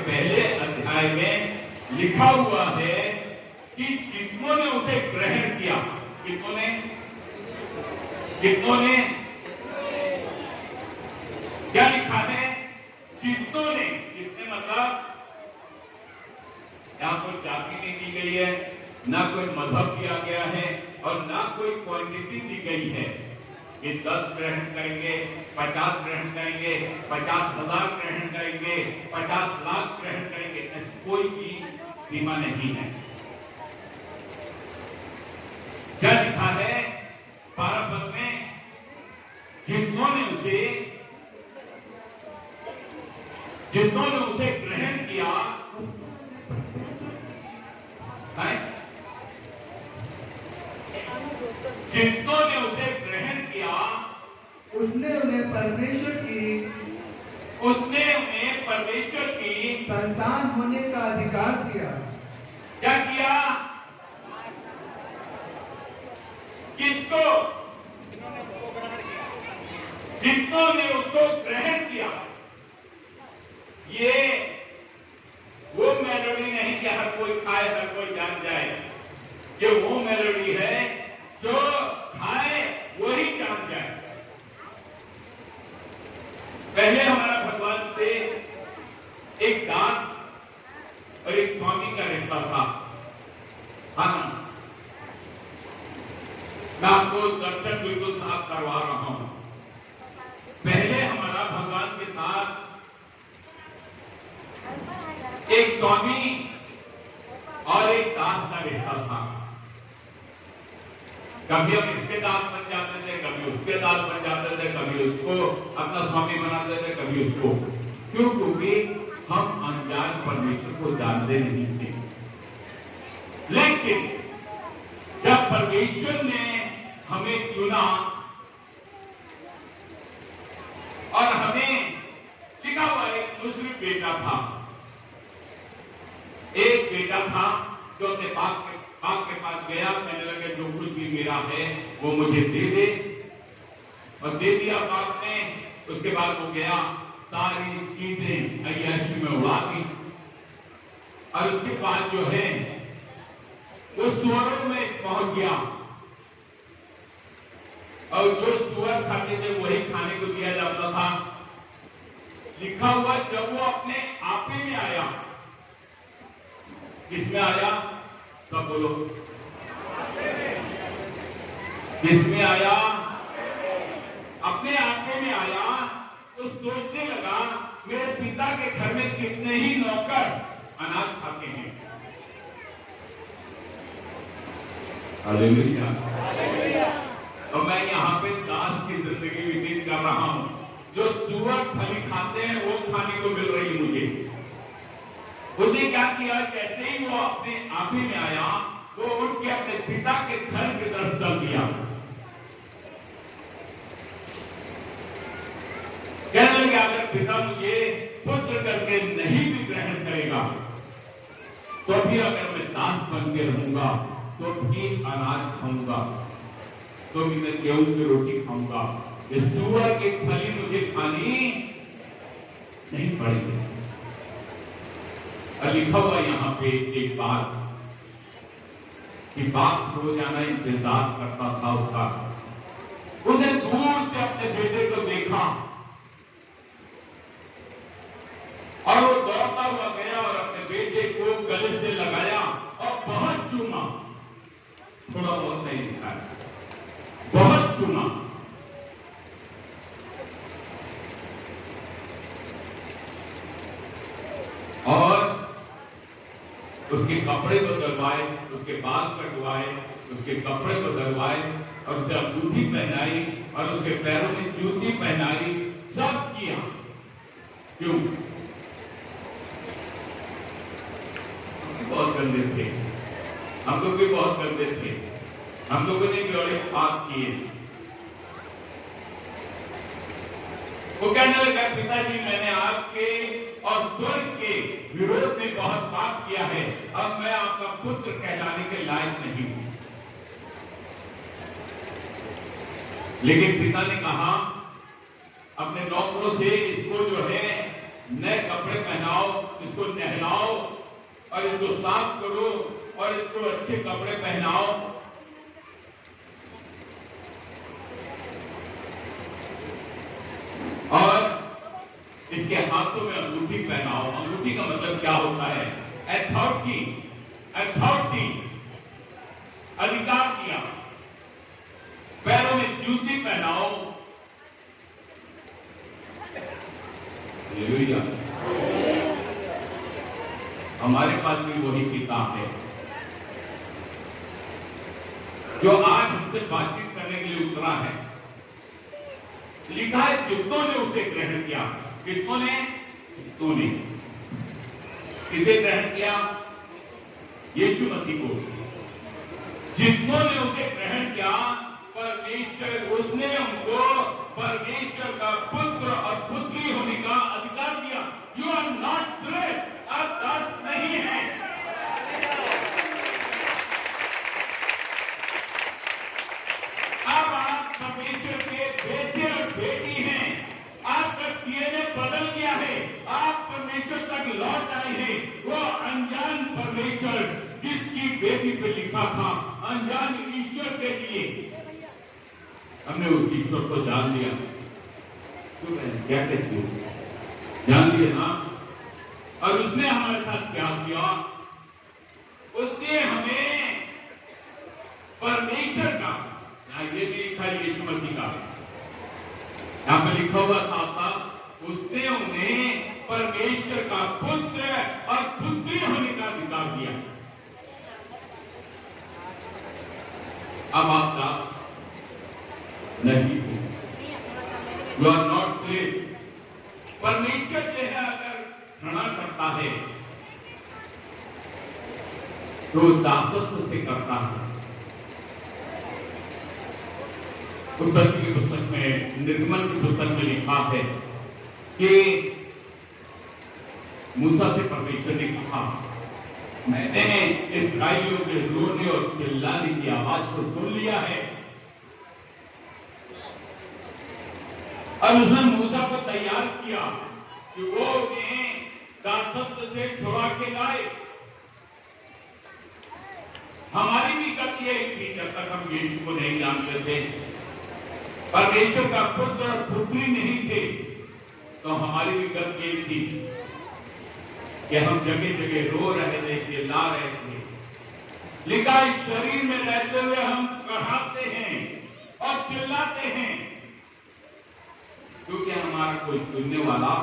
पहले अध्याय में लिखा हुआ है कि जितनों ने उसे ग्रहण किया, कितनों ने क्या लिखा है? जितनों ने। कितने मतलब यहाँ कोई जाति नहीं दी गई है, ना कोई मजहब दिया गया है और ना कोई क्वांटिटी दी गई है कि 10 ग्रहण करेंगे, 50 ग्रहण करेंगे, 50,000 ग्रहण करेंगे, 50 लाख ग्रहण करेंगे, ऐसी कोई भी सीमा नहीं है। क्या लिखा है 12 पद में? जितनों ने उसे ग्रहण किया, जितनों ने उसे ग्रहण किया, उसने उन्हें परमेश्वर की संतान होने का अधिकार दिया। क्या किया? किसको? जितनों ने उसको ग्रहण किया। ये वो मेलोडी नहीं कि हर कोई खाए, हर कोई जान जाए। ये वो मेलोडी है जो खाए वही जान जाए। पहले हमारा भगवान से एक दास और एक स्वामी का रिश्ता था। हाँ, मैं आपको दर्शन बिल्कुल साफ करवा रहा हूं। पहले हमारा भगवान के साथ एक स्वामी और एक दास का रिश्ता था। कभी हम इसके दास बन जाते थे, कभी उसके दास बन जाते थे, कभी उसको अपना स्वामी बनाते थे, कभी उसको। क्यों? क्योंकि हम अनजान परमेश्वर को जानते नहीं थे। लेकिन जब परमेश्वर ने हमें चुना और हमें लिखा हुआ एक मुस्लिम बेटा था, एक बेटा था जो अपने बाप के पास गया, कहने लगे जो कुछ भी मेरा है वो मुझे दे दे, और दे दिया बाप ने। उसके बाद वो गया, सारी चीजें अय्याशी में उड़ा दी, और उसके बाद जो है वो सुअरों में पहुंच गया, और जो सुअर खाते थे वही खाने को दिया जाता था। लिखा हुआ जब वो अपने आपे में आया, किसमें आया? सब बोलो, किसमें आया? अपने आपे में आया तो सोचने लगा मेरे पिता के घर में कितने ही नौकर अनाज खाते हैं। हालेलुया। तो मैं यहाँ पे दास की जिंदगी व्यतीत कर रहा हूं। जो सुअर फली खाते हैं वो खाने को मिल रही मुझे। उसने क्या किया? जैसे ही वो अपने आपे में आया, वो उठ के अपने पिता के घर की तरफ चल दिया। कहने लगे अगर पिता मुझे पुत्र करके नहीं भी ग्रहण करेगा तो भी अगर मैं दास बन के रहूंगा तो भी अनाज खाऊंगा, तो भी मैं गेहूं की रोटी खाऊंगा। इस सुअर की फली मुझे खानी नहीं पड़ेगी। और लिखा हुआ यहाँ पे एक बात कि बाप रोजाना इंतजार करता था उसका। उसने दूर से अपने बेटे को देखा और वो दौड़ता हुआ गया और अपने बेटे को गले से लगाया और बहुत चूमा। थोड़ा बहुत नहीं दिखाया, बहुत चूमा। और उसके कपड़े बदलवाए, उसके बाल कटवाए, उसके कपड़े बदलवाए और उसे अंगूठी पहनाई और उसके पैरों में जूती पहनाई, सब किया। क्यों? बहुत गंदे थे, हम लोग भी बहुत गंदे थे, हम लोगों ने भी बड़े पाप किए। वो कहने लगा पिताजी मैंने आपके और स्वर्ग के विरोध में बहुत पाप किया है, अब मैं आपका पुत्र कहलाने के लायक नहीं हूं। लेकिन पिता ने कहा अपने नौकरों से इसको जो है नए कपड़े पहनाओ, इसको नहलाओ और इसको साफ करो और इसको अच्छे कपड़े पहनाओ। और इसके हाथों में अंगूठी पहनाओ। अंगूठी का मतलब क्या होता है? अथॉरिटी, अथॉरिटी, अधिकार दिया। पैरों में जूती पहनाओ। हालेलुया। हमारे पास भी वही किताब है जो आज हमसे बातचीत करने के लिए उतरा है। लिखा है कितनों ने उसे ग्रहण किया। कितनों ने? कितनों ने। किसे ग्रहण किया? यीशु मसीह को। जितनों ने उसे ग्रहण किया, परमेश्वर उसने उनको परमेश्वर का पुत्र और पुत्री होने का अधिकार दिया। यू आर नॉट स्लेव, आप दास नहीं है। अब आप परमेश्वर के बेटे और बेटी हैं। आपका डीएनए बदल गया है। आप परमेश्वर तक लौट आए हैं। वो अनजान परमेश्वर जिसकी बेटी पे लिखा था अनजान ईश्वर के लिए, हमने उस ईश्वर को जान लिया। क्यों बहन, क्या कहती हो? जान लिया ना। और उसने हमारे साथ क्या किया? उसने हमें परमेश्वर का, ये भी लिखा है यीशु मसीह का, यहां पर लिखा हुआ था, उसने उन्हें परमेश्वर का पुत्र और पुत्री होने का अधिकार दिया। अब आपका नहीं है। You are not slave. परमेश्वर जो है अगर घृणा करता है तो दासत्व से करता है। उत्पत्ति की पुस्तक में, निर्गमन की पुस्तक में लिखा है कि मूसा से परमेश्वर ने कहा, मैंने इस्राएलियों के रोने और चिल्लाने की आवाज को सुन लिया है। और उसने मूसा को तैयार किया कि वो उन्हें दासत्व से छुड़ा के लाए। हमारी भी गति एक थी जब तक हम यीशु को नहीं जानते थे, परमेश्वर का पुत्र और पुत्री नहीं थे, तो हमारी भी गति एक थी कि हम जगह जगह रो रहे थे, चिल्ला रहे थे। लिखा इस शरीर में रहते हुए हम कहाते हैं और चिल्लाते हैं क्योंकि हमारा कोई सुनने वाला।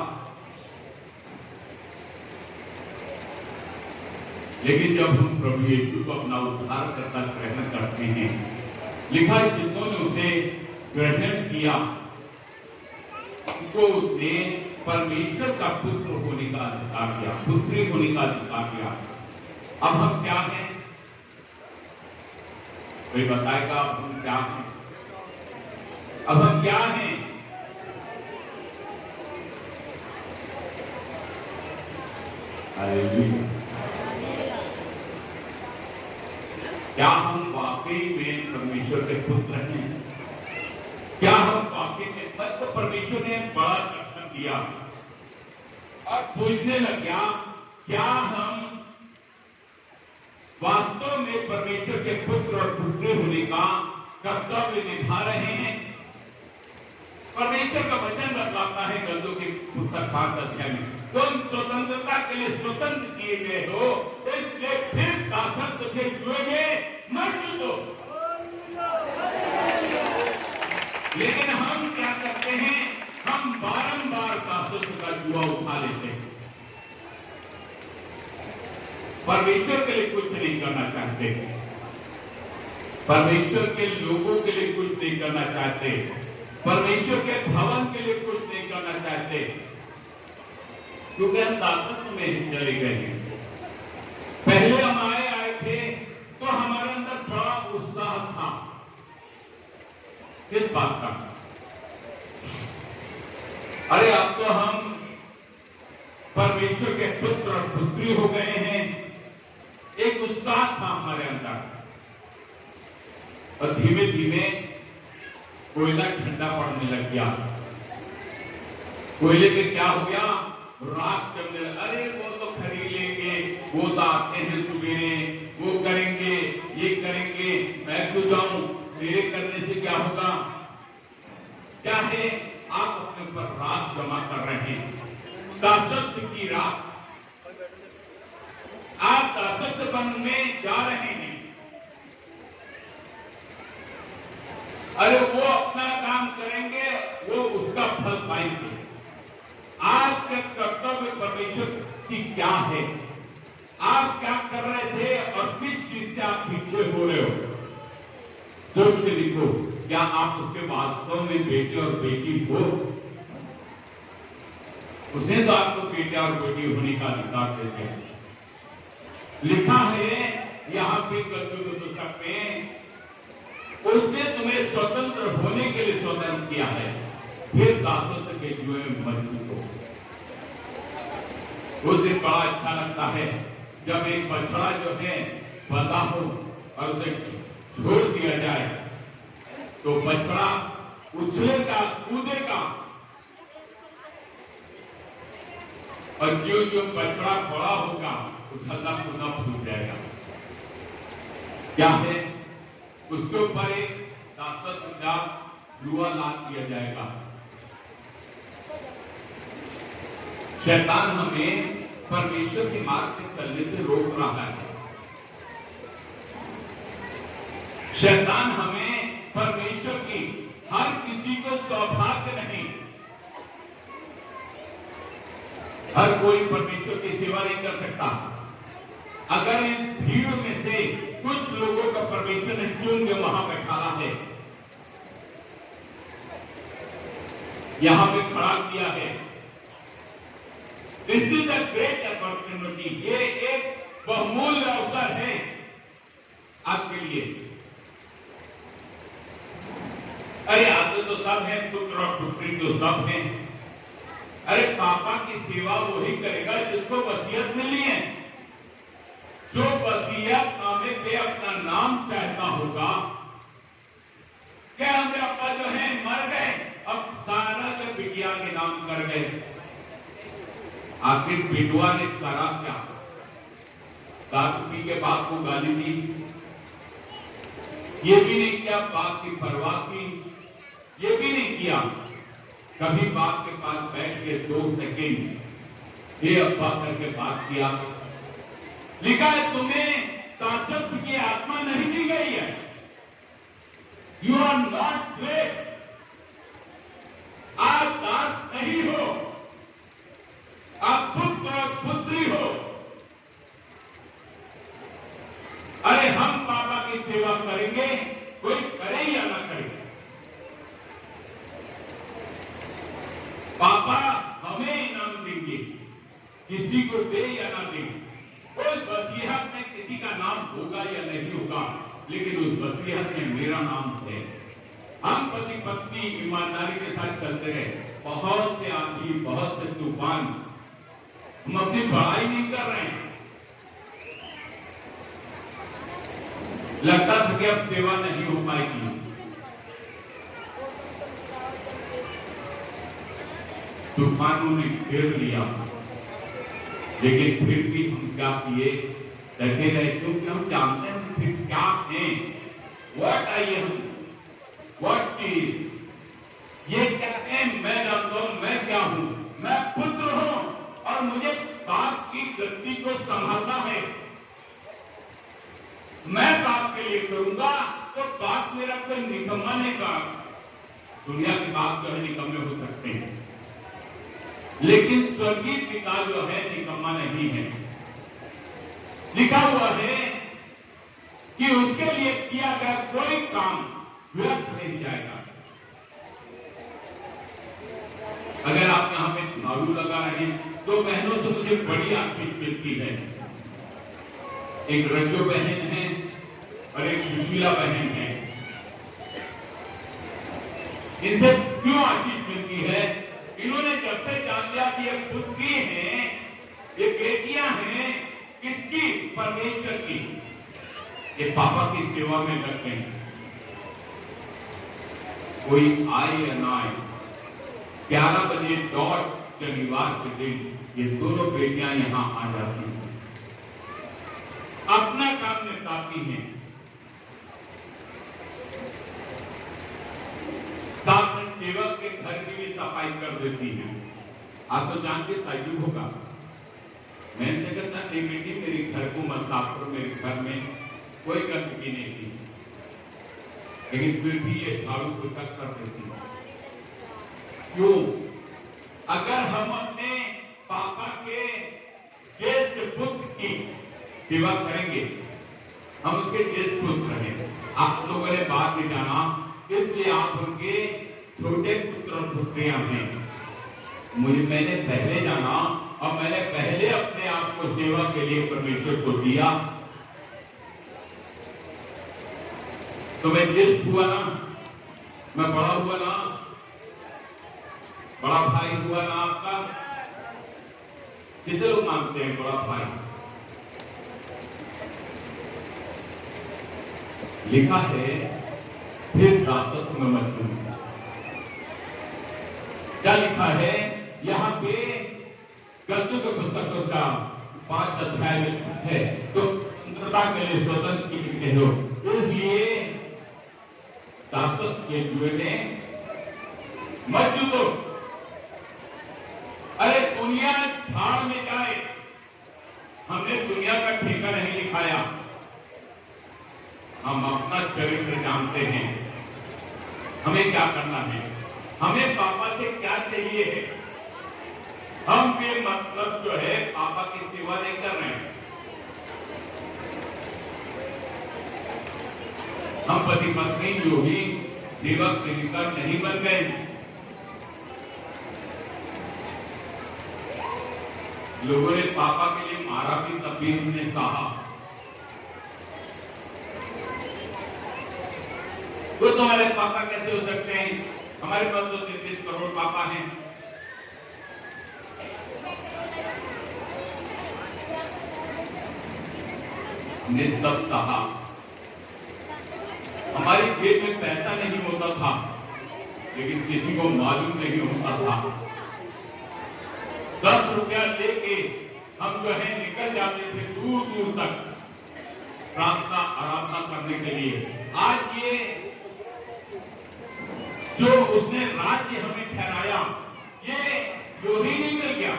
लेकिन जब हम प्रभु यीशु को अपना उद्धारकर्ता ग्रहण करते हैं, लिखा है जितनों ने उसे ग्रहण किया उसको उसने परमेश्वर का पुत्र होने का अधिकार दिया, पुत्री होने का अधिकार दिया। अब हम क्या हैं? कोई बताएगा अब हम क्या हैं? अब हम क्या हैं? हालेलुया। क्या हम वाकई में परमेश्वर के पुत्र हैं? क्या हम वाकई में? तो परमेश्वर ने बड़ा दर्शन दिया और पूछने लग गया, क्या हम वास्तव में परमेश्वर के पुत्र और पुत्री होने का कर्तव्य निभा रहे हैं? परमेश्वर का वचन बतलाता है गलतियों की पुस्तक 7 अध्याय में, तुम स्वतंत्रता के लिए स्वतंत्र किए गए हो, इसलिए फिर दासत्व से जुएंगे मत दो। लेकिन हम क्या करते हैं? हम बारंबार दासत्व का जुआ उठा लेते हैं। परमेश्वर के लिए कुछ नहीं करना चाहते, परमेश्वर के लोगों के लिए कुछ नहीं करना चाहते, परमेश्वर के भवन के लिए कुछ नहीं करना चाहते, क्योंकि हम दासत्व में ही चले गए हैं। पहले हम आए थे तो हमारे अंदर बड़ा उत्साह था। किस बात का? अरे अब तो हम परमेश्वर के पुत्र और पुत्री हो गए हैं। एक उत्साह था हमारे अंदर, और धीमे धीमे कोयला ठंडा पड़ने लग गया। कोयले पे क्या हो गया? रात करने लगे, अरे वो तो खरीद लेंगे, वो तो आते हैं सुबेरे, वो करेंगे, ये करेंगे, मैं क्यों जाऊं, मेरे करने से क्या होगा। क्या है, आप अपने ऊपर रात जमा कर रहे हैं, दासत्व की रात। आप दासत्व बन में जा रहे हैं। अरे वो अपना काम करेंगे, वो उसका फल पाएंगे। आपके कर्तव्य परमेश्वर की क्या है, आप क्या कर रहे थे और किस चीज से आप पीछे हो रहे हो, सोच के देखो। क्या आप उसके वास्तव में बेटे और बेटी हो? उसने तो आपको बेटे और बेटी होने का अधिकार दे दिया। लिखा है यहाँ पे कलयुग पुस्तक में, उसने तुम्हें स्वतंत्र होने के लिए स्वतंत्र किया है, फिर दासत्व के जुए में मत चूको। उस दिन बड़ा अच्छा लगता है जब एक बछड़ा जो है बंधा हो और उसे छोड़ दिया जाए, तो बछड़ा उछलेगा, कूदेगा, और जो जो बछड़ा बड़ा होगा उछलना कूदना भूल जाएगा। क्या है, उसके ऊपर एक दासत्व का जुआ लाद दिया जाएगा। शैतान हमें परमेश्वर के मार्ग से चलने से रोक रहा है। शैतान हमें परमेश्वर की, हर किसी को सौभाग्य नहीं, हर कोई परमेश्वर की सेवा नहीं कर सकता। अगर इस भीड़ में से कुछ लोगों का परमेश्वर ने चुन के वहां बैठाना है, यहां पे खड़ा किया है, this is a great opportunity. ये एक बहुमूल्य अवसर है आपके लिए। अरे आते तो सब हैं, पुत्र और पुत्री तो सब हैं। अरे पापा की सेवा वही करेगा जिसको वसीयत मिली है। जो वसीयत नामे पे अपना नाम चाहता होगा, क्या हमें अपा जो है मर गए, अब सारा जो बिटिया के नाम कर गए। आखिर बिटुआ ने करा क्या? दारू पी के बाप को गाली दी, ये भी नहीं किया, बाप की परवाह की, ये भी नहीं किया। कभी बाप के पास बैठ के 2 सेकंड ये अब्बा करके बात किया। लिखा है तुम्हें दासत्व की आत्मा नहीं दी गई है। यू आर नॉट ग्रेट, आप दास नहीं हो, आप पुत्र और पुत्री हो। अरे हम पापा की सेवा करेंगे, कोई करे या ना करे, पापा हमें इनाम देंगे, किसी को दे या ना दे। उस वसीयत में किसी का नाम होगा या नहीं होगा, लेकिन उस वसीयत में मेरा नाम है। हम पति पत्नी ईमानदारी के साथ चलते रहे, बहुत से आंधी, बहुत से तूफान, हम अपनी बड़ाई नहीं कर रहे हैं। लगता था कि अब सेवा नहीं हो पाएगी, तूफानों ने घेर लिया, लेकिन फिर भी हम क्या किए, डटे रहे, क्योंकि हम जानते हैं हम फिर क्या हैं। What I am, what is, ये क्या है, मैं जानता हूं मैं क्या हूं। मैं पुत्र हूं और मुझे बाप की गद्दी को संभालना है। मैं बाप के लिए करूंगा तो बाप मेरा कोई निकम्मा नहीं का। दुनिया के बाप जो है निकम्मे हो सकते हैं, लेकिन स्वर्गीय पिता जो है निकम्मा नहीं है। लिखा हुआ है कि उसके लिए किया गया कोई काम व्यर्थ नहीं जाएगा। अगर आप यहां पे झाड़ू लगा रहे हैं तो बहनों से मुझे बड़ी आशीष मिलती है। एक रंजो बहन है और एक सुशीला बहन है। इनसे क्यों आशीष मिलती है? इन्होंने जब से जान लिया कि ये पुत्री हैं, ये बेटियां हैं, किसकी? परमेश्वर की। ये पापा की सेवा में लग गए। कोई आए या ना आए, 11 बजे डॉट शनिवार के दिन ये दोनों बेटियां यहां आ जाती हैं, अपना काम निपटाती हैं, साथ में सेवक के घर की भी सफाई कर देती हैं। आप तो जानते ताज्जुब होगा, मैंने कहता नहीं बेटी मेरी घर को मत साफ करो, मेरे घर में कोई गंदगी नहीं थी, लेकिन फिर भी ये झाड़ू पोछा कर देती है। क्यों? अगर हम अपने पापा के ज्येष्ठ पुत्र की सेवा करेंगे, हम उसके ज्येष्ठ पुत्र हैं। आप लोगों ने बात नहीं जाना, इसलिए आप उनके छोटे पुत्र और पुत्रियां हैं। मैंने पहले जाना और मैंने पहले अपने आप को सेवा के लिए परमेश्वर को दिया, तो मैं ज्येष्ठ हुआ ना, मैं बड़ा हुआ ना, बड़ा भाई हुआ ना आपका। कितने लोग मानते हैं बड़ा भाई? लिखा है फिर दासत्व में मत चूक। क्या लिखा है यहाँ पे? गलतियों के पुस्तकों का 5 अध्याय है, तो स्वतंत्रता के लिए स्वतंत्र की लिखते हो, इसलिए दासत्व के जुए में मत चूको। अरे दुनिया भाड़ में जाए, हमने दुनिया का ठेका नहीं लिखाया, हम अपना चरित्र जानते हैं, हमें क्या करना है, हमें पापा से क्या चाहिए है। हम भी मतलब जो है पापा की सेवा नहीं कर रहे हैं, हम पति पत्नी जो ही सेवक सेविका नहीं बन गए। लोगों ने पापा के लिए मारा भी, तब भी हमने सहा। तो तुम्हारे पापा कैसे हो सकते हैं? हमारे पास तो 33 करोड़ पापा हैं। निस्तब्ध सहा। हमारी जेब में पैसा नहीं होता था, लेकिन किसी को मालूम नहीं होता था। 10 रुपया लेके हम जो है निकल जाते थे दूर दूर तक प्रार्थना आराधना करने के लिए। आज ये जो उसने राज्य हमें ठहराया, ये जो ही नहीं मिल गया।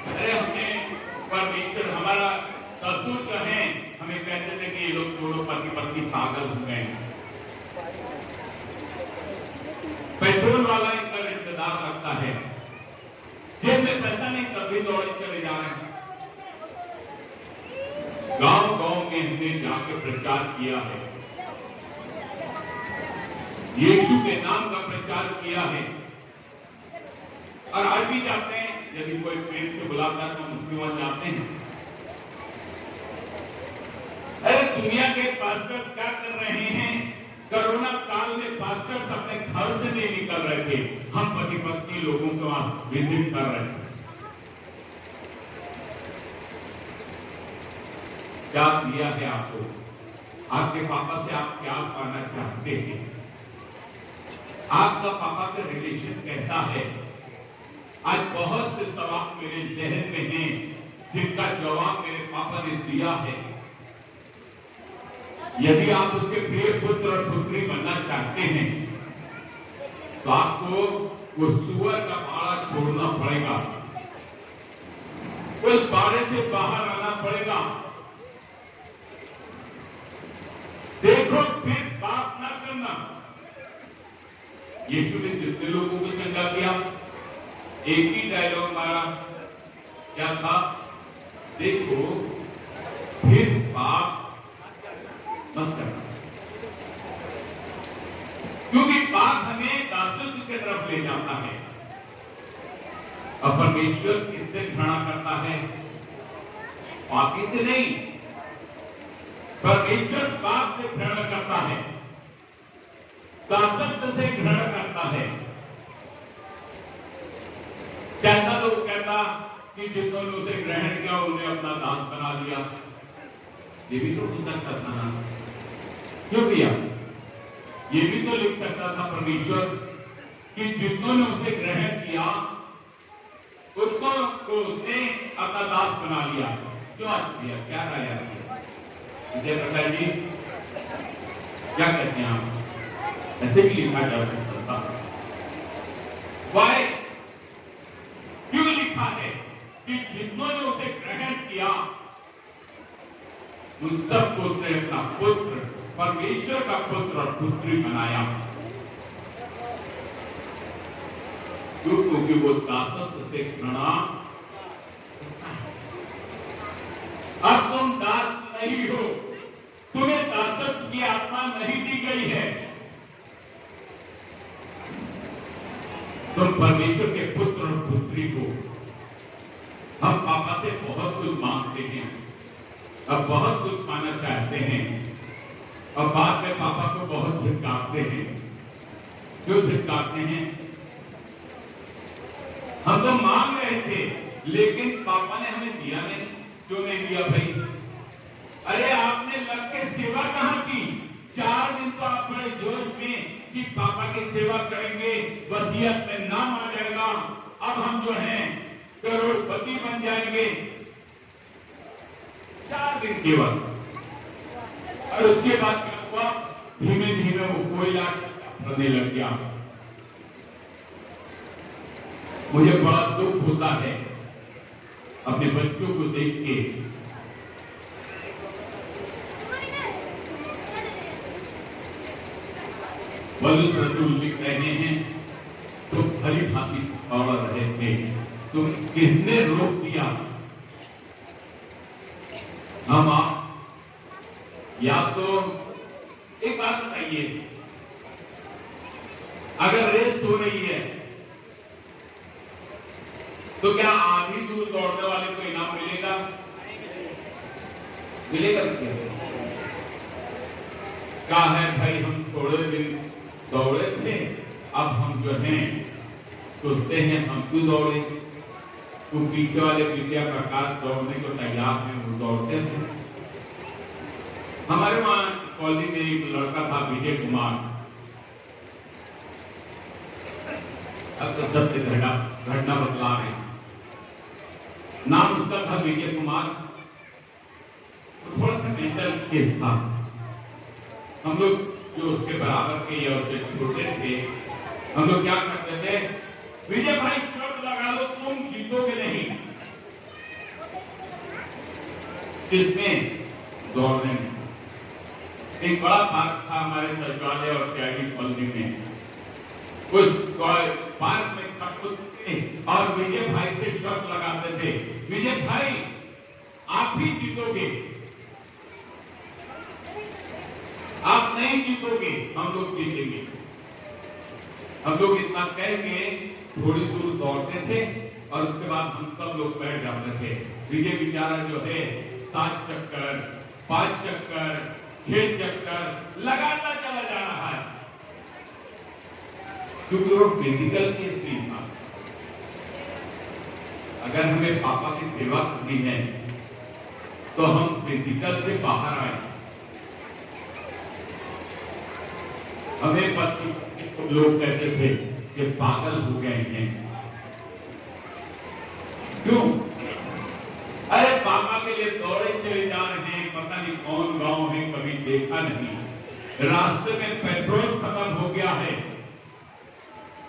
अरे हमने परमेश्वर, हमारा ससुर जो है हमें कहते थे कि ये लोग दोनों पति पत्नी पागल हो गए, पेट्रोल वाला इनका रिश्तेदार रखता है, जेब में पैसा नहीं तब भी दौड़े चले जा रहे हैं। गांव गांव में हमने जाकर प्रचार किया है, यीशु के नाम का प्रचार किया है, और आज भी जाते हैं। यदि कोई प्रेम से बुलाता है तो हम उसके वहां जाते हैं। अरे दुनिया के पास्टर क्या कर रहे हैं? कोरोना काल में पास्टर अपने घर से नहीं निकल रहे थे, हम पति पत्नी लोगों के वहां विजिट कर रहे थे। क्या दिया है आपको? आपके पापा से आप क्या पाना चाहते हैं? आपका पापा का रिलेशन कैसा है? आज बहुत से सवाल मेरे जहन में हैं, जिनका जवाब मेरे पापा ने दिया है। यदि आप उसके प्रिय पुत्र और पुत्री बनना चाहते हैं, तो आपको उस सुअर का बाड़ा छोड़ना पड़ेगा, उस बाड़े से बाहर आना पड़ेगा। देखो फिर बात ना करना। यीशु ने जितने लोगों को चंगा किया, एक ही डायलॉग मारा, क्या था? देखो फिर पाप मत करना, क्योंकि पाप हमें दासत्व की तरफ ले जाता है। और परमेश्वर किससे घृणा करता है? पापी से नहीं, परमेश्वर पाप से घृणा करता है, दासत्व से घृणा करता है। कैसा लोग कहता कि जिन्होंने उसे ग्रहण किया उन्हें अपना दास बना लिया, ये भी तो हो सकता था ना? क्यों किया? ये भी तो लिख सकता था परमेश्वर कि जिन्होंने उसे ग्रहण किया को उसने अपना दास बना लिया। क्यों आज दिया, क्या राय आपकी? विजय प्रकाश जी क्या कहते हैं आप? ऐसे भी लिखा जा सकता था। वाई क्यों लिखा है कि जिन्होंने उसे ग्रहण किया उन सबको उसने अपना पुत्र, परमेश्वर का पुत्र और पुत्री बनाया। क्यों? क्योंकि वो दासत्व से घृणा। अब तुम दास नहीं हो, तुम्हें दासत्व की आत्मा नहीं दी गई है, तुम परमेश्वर के पुत्र और पुत्री को। हम पापा से बहुत कुछ मांगते हैं, अब बहुत कुछ पाना चाहते हैं, और बाद में पापा को बहुत धिक्कारते हैं। क्यों धिक्कारते हैं? हम तो मांग रहे थे लेकिन पापा ने हमें दिया नहीं। क्यों नहीं दिया भाई? अरे आपने लग के सेवा कहां की? 4 दिन तो आप बड़े जोश में कि पापा की सेवा करेंगे, वसीयत में नाम आ जाएगा, अब हम जो हैं करोड़पति बन जाएंगे। 4 दिन केवल, और उसके बाद क्या हुआ? धीमे धीमे वो कोयला बनने लग गया। मुझे बड़ा दुख होता है अपने बच्चों को देख के। पौलुस रसूल लिख रहे हैं, तो भली भांति दौड़ रहे थे, तो किसने रोक दिया? हम आप या तो एक बात बताइए, अगर रेस हो रही है तो क्या आधी दूर दौड़ने वाले को इनाम मिलेगा? मिलेगा क्या है भाई? हम थोड़े दिन दौड़े थे, अब हम जो हैं सोचते हैं हम क्यों दौड़े। तो पीछे वाले विद्या प्रकाश दौड़ने को तैयार हैं, वो दौड़ते थे। हमारे वहां कॉलेज में एक लड़का था विजय कुमार, अब तो सबसे घटना बदला है। नाम उसका था विजय कुमार। तो थोड़ा सा मेंटल केस था। हम लोग जो उसके बराबर के या उससे छोटे थे, हम लोग क्या करते थे? विजय भाई शर्त लगा लो, तुम जीतोगे नहीं। किसमें? दौड़ने में। एक बड़ा पार्क था हमारे सचिवालय और त्यागी कॉलोनी में। उस पार्क में और विजय भाई से शर्त लगाते थे, विजय भाई आप ही जीतोगे, आप नहीं जीतोगे, हम लोग जीतेंगे। हम लोग इतना कह के थोड़ी दूर दौड़ते थे और उसके बाद हम सब लोग बैठ जाते थे। विजय बेचारा जो है 7 चक्कर, 5 चक्कर, 6 चक्कर लगाता चला जा रहा है, क्योंकि वो फिजिकल की स्थिति था। अगर हमें पापा की सेवा करनी है तो हम फिजिकल से बाहर आए। हमें पति लोग कहते थे कि पागल हो गए हैं। क्यों? अरे पापा के लिए दौड़े चले जा रहे हैं, पता नहीं कौन गांव है, कभी देखा नहीं, रास्ते में पेट्रोल खत्म हो गया है,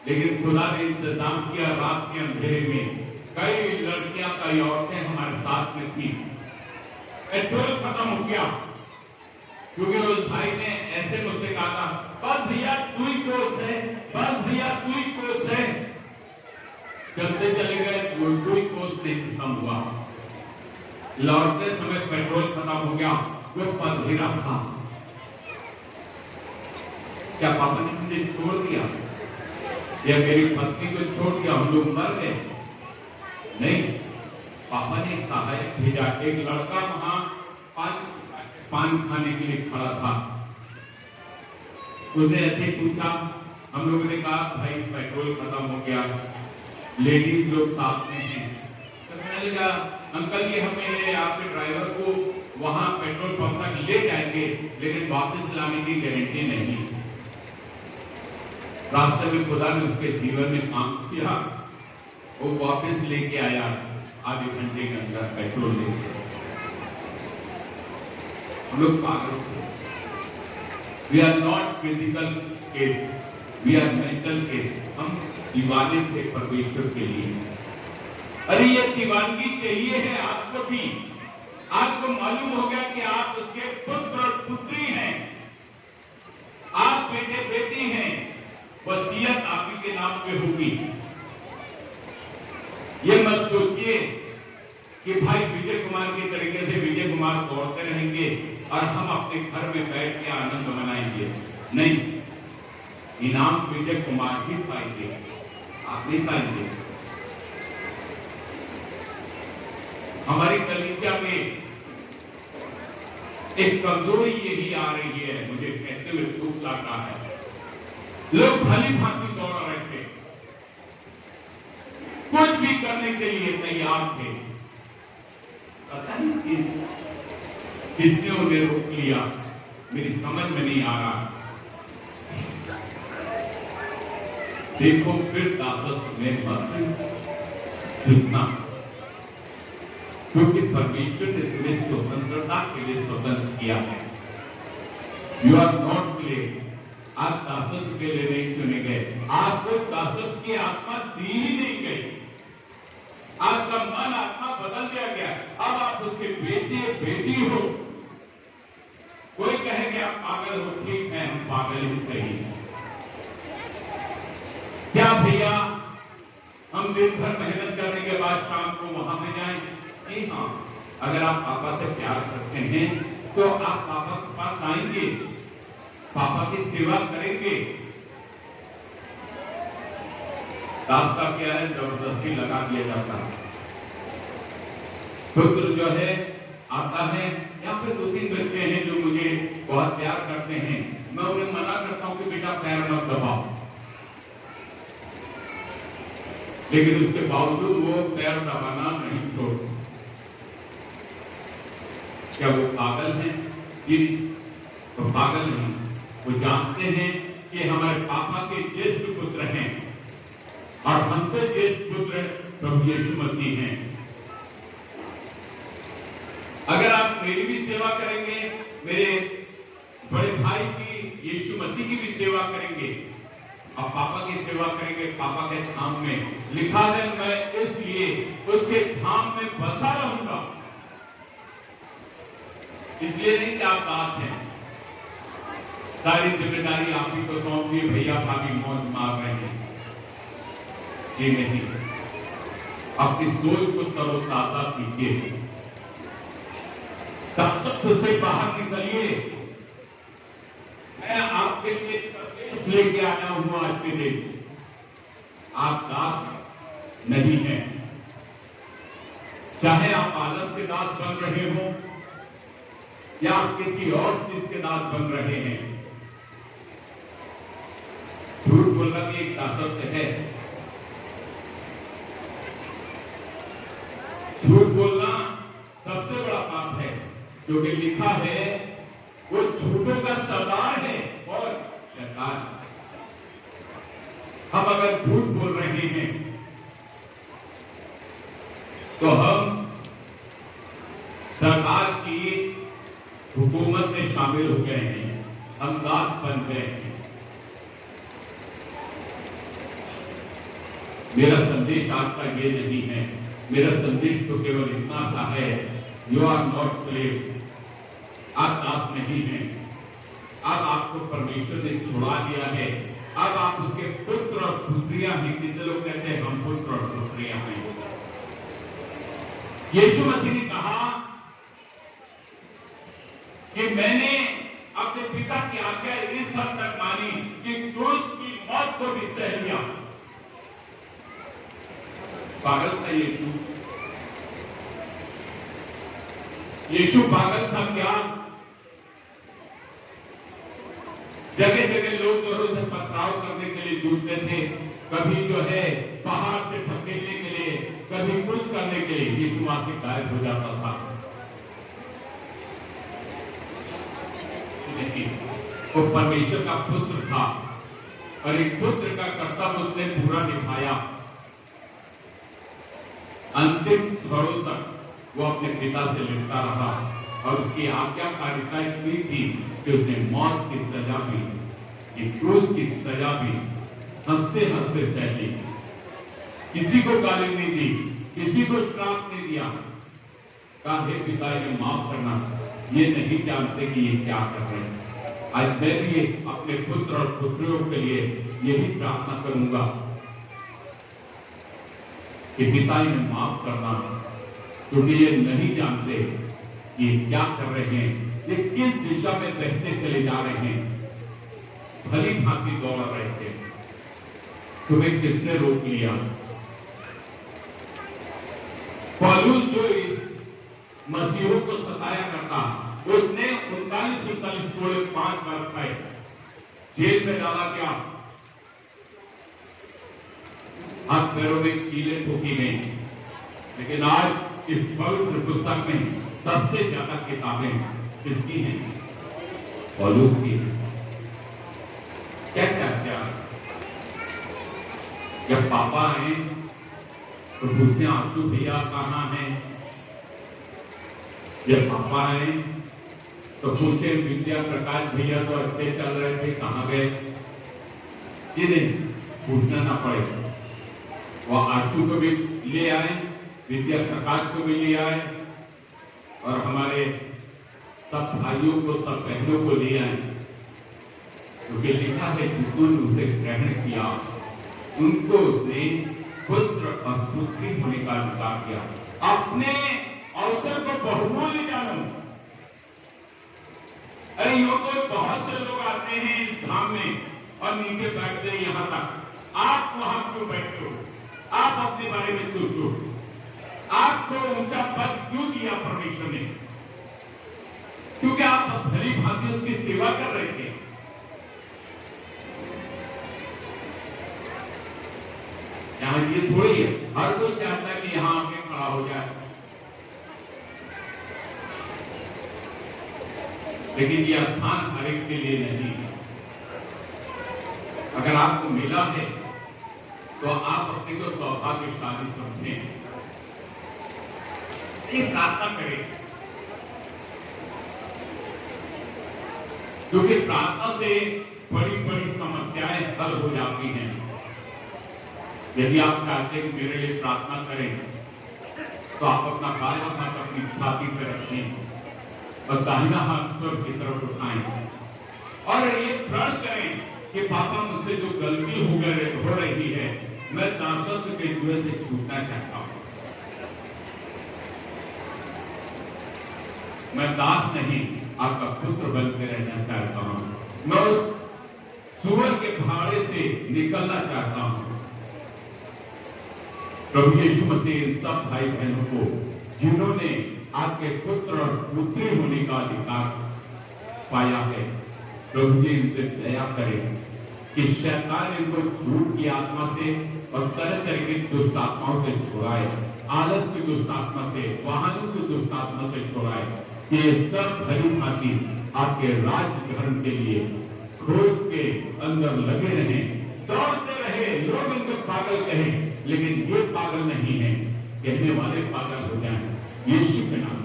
लेकिन खुदा ने इंतजाम किया। रात के अंधेरे में कई लड़कियां, कई औरतें हमारे साथ में थी। पेट्रोल खत्म हो गया, क्योंकि उस भाई ने ऐसे मुझसे कहा था, बस भैया तू ही कोच है, बस भैया तू ही कोच है। चलते चले गए, तू ही कोच नहीं खत्म हुआ। लौटते समय पेट्रोल खत्म हो गया, वो पधीरा था। क्या पापा ने मुझे छोड़ दिया या मेरी पत्नी को छोड़ दिया, हम लोग मर गए? नहीं, पापा ने सहायक भेजा। एक लड़का वहां पान खाने के लिए खड़ा था, उसने ऐसे पूछा, हम लोगों ने कहा भाई पेट्रोल खत्म हो गया, लेडीज लोग साथ में हैं। तो मैंने कहा अंकल ये हम मेरे आपके ड्राइवर को वहां पेट्रोल पंप तक ले जाएंगे, लेकिन वापस लाने की गारंटी नहीं। रास्ते में खुदा ने उसके जीवन में काम किया वो वापस लेके आया आधे घंटे के अंदर पेट्रोल लेके। हम लोग पागल थे। We are not physical case, we are mental case. हम दीवाने थे परमेश्वर के लिए। अरे ये दीवानगी चाहिए है आपको भी। आपको मालूम हो गया कि आप उसके पुत्र और पुत्री हैं, आप बेटे बेटी हैं, वसीयत आप ही के नाम पे होगी। ये मत सोचिए कि भाई विजय कुमार के तरीके से विजय कुमार दौड़ते रहेंगे और हम अपने घर में बैठ के आनंद मनाएंगे। नहीं, इनाम विजय कुमार ही पाएंगे, आप नहीं पाएंगे। हमारी कलीसिया में एक कमजोरी यही आ रही है, मुझे कहते हुए दुख लगता है। लोग भली भांति दौड़ रहे थे, कुछ भी करने के लिए तैयार थे। पता नहीं किसने उन्हें रोक लिया, मेरी समझ में नहीं आ रहा। देखो फिर दासत्व में मत चुनना, क्योंकि परमेश्वर ने तुम्हें स्वतंत्रता के लिए स्वतंत्र किया है। You are not slave. आप दासत्व के लिए नहीं चुने गए, आपको दासत्व की आत्मा दी ही नहीं गई। आपका मन आत्मा बदल दिया गया, अब आप उसके बेटे बेटी हो। कोई कहेगा आप पागल हो, ठीक है, हम पागल ही सही। क्या भैया हम दिन भर मेहनत करने के बाद शाम को वहां पे जाएं? जी हाँ, अगर आप पापा से प्यार करते हैं तो आप पापा के पास आएंगे, पापा की सेवा करेंगे। रास्ता क्या है? जबरदस्ती लगा दिया जाता है। पुत्र जो है आता है, या फिर 2-3 बच्चे हैं जो मुझे बहुत प्यार करते हैं, मैं उन्हें मना करता हूं कि बेटा पैर मत दबाओ, लेकिन उसके बावजूद वो पैर दबाना नहीं छोड़ते। क्या वो पागल हैं? जी, तो पागल नहीं, वो जानते हैं कि हमारे पापा के ज्येष्ठ पुत्र हैं और हमसे ज्येष्ठ पुत्र प्रभु यीशु मसीह हैं। अगर आप मेरी भी सेवा करेंगे, मेरे बड़े भाई की, यीशु मसीह की भी सेवा करेंगे और पापा की सेवा करेंगे, पापा के धाम में, लिखा है मैं इसलिए उसके धाम में बसा रहूंगा। इसलिए नहीं कि आप दास हैं, सारी जिम्मेदारी आप ही को सौंप दी, भैया भाभी मौज मार रहे हैं। ये नहीं, अपनी सोच को तरोताजा कीजिए, दासत्व से बाहर निकलिए। मैं आपके लिए संदेश लेके आया हूं आज के दिन। आप दास नहीं हैं, चाहे आप आलस के दास बन रहे हो या आप किसी और चीज के दास बन रहे हैं। झूठ बोलना भी एक दासत्व है। झूठ बोलना सबसे बड़ा पाप है, क्योंकि लिखा है वो झूठों का सरदार है और शैतान। हम अगर झूठ बोल रहे हैं तो हम सरकार की हुकूमत में शामिल हो गए हैं, हम दास बन गए हैं। मेरा संदेश आपका ये नहीं है, मेरा संदेश तो केवल इतना सा है, यू आर नॉट स्लेव। आप दास नहीं हैं, अब आपको परमेश्वर ने छुड़ा दिया है, अब आप उसके पुत्र और पुत्रियां हैं। कितने लोग कहते हैं हम पुत्र और पुत्रियां हैं। यीशु मसीह ने कहा कि मैंने अपने पिता की आज्ञा इस हद तक मानी कि क्रूस की मौत को भी सह लिया। पागल था यीशु? यीशु पागल था क्या? जगह जगह लोग जोरों से पथराव करने के लिए जुटते थे, कभी जो है पहाड़ से धकेलने के लिए, कभी कुछ करने के लिए। यीशु वहां से गायब हो जाता था। वो परमेश्वर का पुत्र था और एक पुत्र का कर्तव्य उसने पूरा निभाया। अंतिम क्षणों तक वो अपने पिता से लिपटा रहा और उसकी आज्ञाकारिता इतनी थी कि उसने मौत की सजा भी, क्रूस की सजा भी हंसते हंसते सह ली। किसी को गाली नहीं दी, किसी को श्राप नहीं दिया। कहा, हे पिता, ये माफ करना, ये नहीं जानते कि ये क्या कर रहे हैं। आज मैं भी अपने पुत्र और पुत्रियों के लिए यही प्रार्थना करूंगा कि पिता इन्हें माफ करना, क्योंकि ये नहीं जानते कि ये क्या कर रहे हैं, ये किस दिशा में बहते चले जा रहे हैं। भली भांति दौड़ रहे थे, तुम्हें किसने रोक लिया? पौलुस जो इस मसीहों को सताया करता, उसने 39-39 कोड़े 5 बार खाए, जेल में डाला गया, हाथ पैरों में कीलें ठोकी गई। लेकिन आज इस पवित्र पुस्तक में सबसे ज्यादा किताबें किसकी हैं? पौलुस की हैं। क्या क्या क्या जब पापा आए तो पूछते, आंसू भैया कहाँ हैं? जब पापा आए तो पूछते, विद्या प्रकाश भैया तो अच्छे चल रहे थे, कहाँ गए? जिन्हें पूछना ना पड़े, वो आंसू को भी ले आए, विद्या प्रकाश को भी ले आए, और हमारे सब भाइयों को, सब बहनों को ले आए। क्योंकि लिखा है, जिन्होंने उसे ग्रहण किया उनको उसने पुत्र और पुत्री होने का अधिकार किया। अपने अवसर को बहुमूल्य जानो। अरे यूं तो बहुत से लोग आते हैं इस धाम में और नीचे बैठते हैं यहां तक। आप वहां क्यों बैठते हो? आप अपने बारे में सोचो। आपको ऊंचा पद क्यों दिया परमेश्वर ने? क्योंकि आप भली भांति उसकी सेवा कर रहे थे। यहां ये थोड़ी है हर कोई चाहता है कि यहां आके खड़ा हो जाए, लेकिन ये स्थान हर एक के लिए नहीं है। अगर आपको मिला है तो आप अपने को सौभाग्यशाली समझें। ये प्रार्थना करें, क्योंकि प्रार्थना से बड़ी बड़ी समस्याएं हल हो जाती हैं। यदि आप चाहते हैं कि मेरे लिए प्रार्थना करें तो आप अपना बायां हाथ अपनी छाती पर रखें और दाहिना हाथ स्वर्ग की तरफ उठाएं और ये प्रण करें कि पापा, मुझसे जो गलती हो रही है, मैं दासत्व के जुए से छूटना चाहता हूं। मैं दास नहीं, आपका पुत्र बनकर रहना चाहता हूं। मैं उस सुअर के भाड़े से निकलना चाहता हूं। प्रभु यीशु मसीह इन सब भाई बहनों को, जिन्होंने आपके पुत्र और पुत्री होने का अधिकार पाया है, प्रभु जी इनसे दया करें कि शैतान इनको झूठ की आत्मा से और तरह तरह की दुष्ट आत्माओं से छुड़ाए, आलस की दुष्ट आत्मा से, वाहनों की दुष्ट आत्मा से छुड़ाए। ये सब भली भांति आपके राज धर्म के लिए खोज के अंदर लगे रहें, दौड़ते रहे। लोग इनको पागल कहें, लेकिन ये पागल नहीं है, कहने वाले पागल हो जाएं। यीशु के नाम